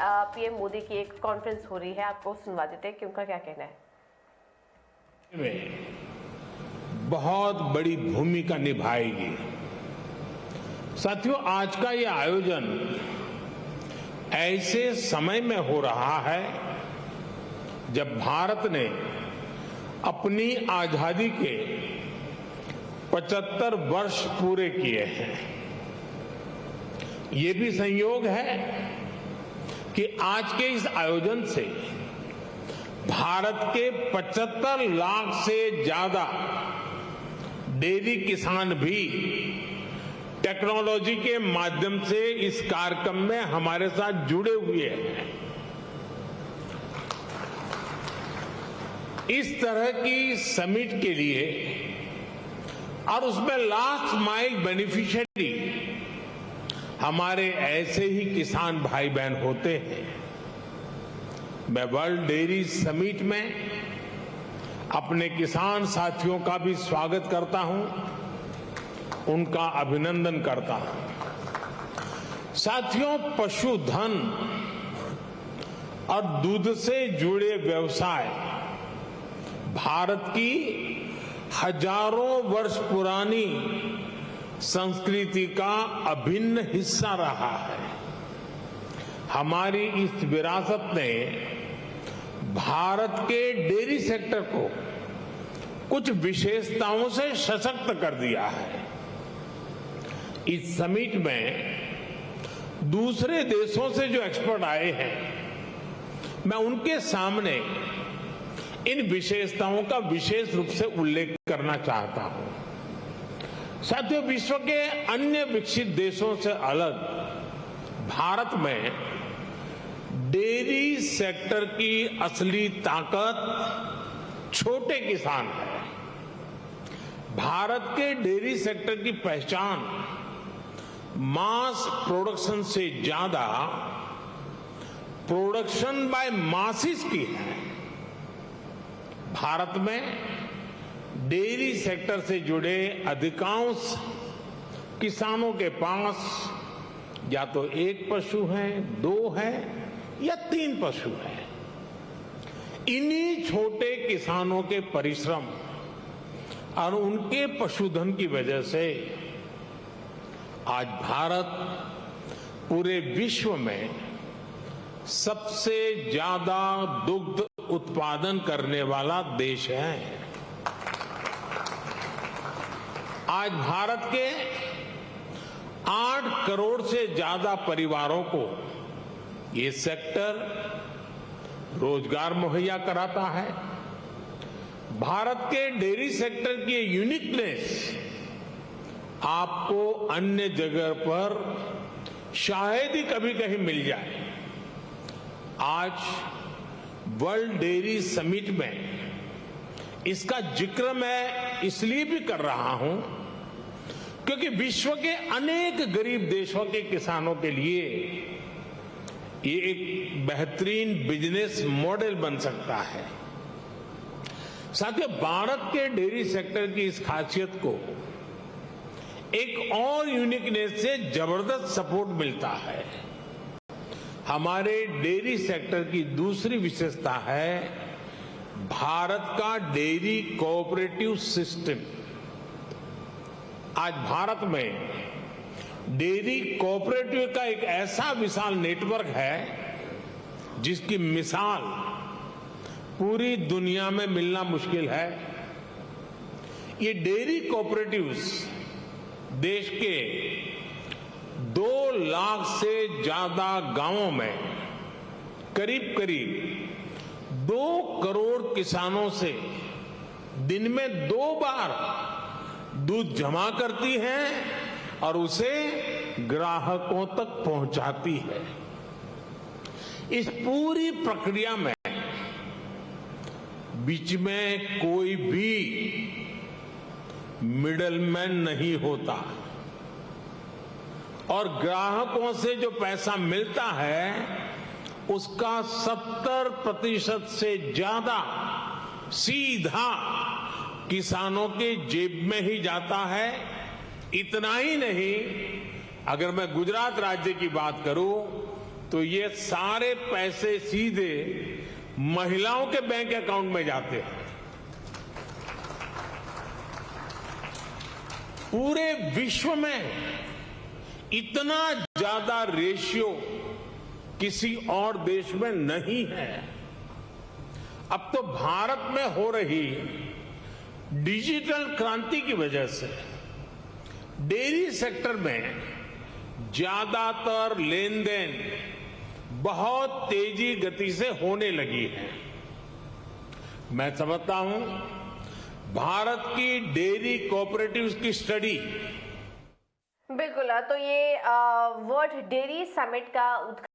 PM Modi की एक conference हो रही है, आपको सुनवा देते हैं कि उनका क्या कहना है। बहुत बड़ी भूमिका निभाएगी। साथियों, आज का ये आयोजन ऐसे समय में हो रहा है जब भारत ने अपनी आजादी के 75 वर्ष पूरे किए हैं। ये भी संयोग है कि आज के इस आयोजन से भारत के 75 लाख से ज्यादा डेयरी किसान भी टेक्नोलॉजी के माध्यम से इस कार्यक्रम में हमारे साथ जुड़े हुए हैं। इस तरह की समिट के लिए और उसमें लास्ट माइल बेनिफिशियरी हमारे ऐसे ही किसान भाई बहन होते हैं। मैं वर्ल्ड डेयरी समिट में अपने किसान साथियों का भी स्वागत करता हूं, उनका अभिनंदन करता हूं। साथियों, पशुधन और दूध से जुड़े व्यवसाय भारत की हजारों वर्ष पुरानी संस्कृति का अभिन्न हिस्सा रहा है। हमारी इस विरासत ने भारत के डेयरी सेक्टर को कुछ विशेषताओं से सशक्त कर दिया है। इस समिट में दूसरे देशों से जो एक्सपर्ट आए हैं, मैं उनके सामने इन विशेषताओं का विशेष रूप से उल्लेख करना चाहता हूं। साथियों, विश्व के अन्य विकसित देशों से अलग भारत में डेयरी सेक्टर की असली ताकत छोटे किसान है। भारत के डेयरी सेक्टर की पहचान मास प्रोडक्शन से ज्यादा प्रोडक्शन बाय मासिस की है। भारत में डेयरी सेक्टर से जुड़े अधिकांश किसानों के पास या तो एक पशु है, 2 है या 3 पशु है। इन्हीं छोटे किसानों के परिश्रम और उनके पशुधन की वजह से आज भारत पूरे विश्व में सबसे ज्यादा दुग्ध उत्पादन करने वाला देश है। आज भारत के 8 करोड़ से ज्यादा परिवारों को ये सेक्टर रोजगार मुहैया कराता है। भारत के डेयरी सेक्टर की यूनिकनेस आपको अन्य जगह पर शायद ही कभी कहीं मिल जाए। आज वर्ल्ड डेयरी समिट में इसका जिक्र मैं इसलिए भी कर रहा हूं क्योंकि विश्व के अनेक गरीब देशों के किसानों के लिए ये एक बेहतरीन बिजनेस मॉडल बन सकता है। साथियों, भारत के डेयरी सेक्टर की इस खासियत को एक और यूनिकनेस से जबरदस्त सपोर्ट मिलता है। हमारे डेयरी सेक्टर की दूसरी विशेषता है भारत का डेयरी कोऑपरेटिव सिस्टम। आज भारत में डेयरी कोऑपरेटिव का एक ऐसा विशाल नेटवर्क है जिसकी मिसाल पूरी दुनिया में मिलना मुश्किल है। ये डेयरी कोऑपरेटिव्स देश के 2 लाख से ज्यादा गांवों में करीब करीब 2 करोड़ किसानों से दिन में 2 बार दूध जमा करती है और उसे ग्राहकों तक पहुंचाती है। इस पूरी प्रक्रिया में बीच में कोई भी मिडलमैन नहीं होता और ग्राहकों से जो पैसा मिलता है उसका 70% से ज्यादा सीधा किसानों के जेब में ही जाता है। इतना ही नहीं, अगर मैं गुजरात राज्य की बात करूं तो ये सारे पैसे सीधे महिलाओं के बैंक अकाउंट में जाते हैं। पूरे विश्व में इतना ज्यादा रेशियो किसी और देश में नहीं है। अब तो भारत में हो रही डिजिटल क्रांति की वजह से डेयरी सेक्टर में ज्यादातर लेन देन बहुत तेजी गति से होने लगी है। मैं समझता हूं भारत की डेयरी कोऑपरेटिव्स की स्टडी बिल्कुल, तो ये वर्ल्ड डेयरी समिट का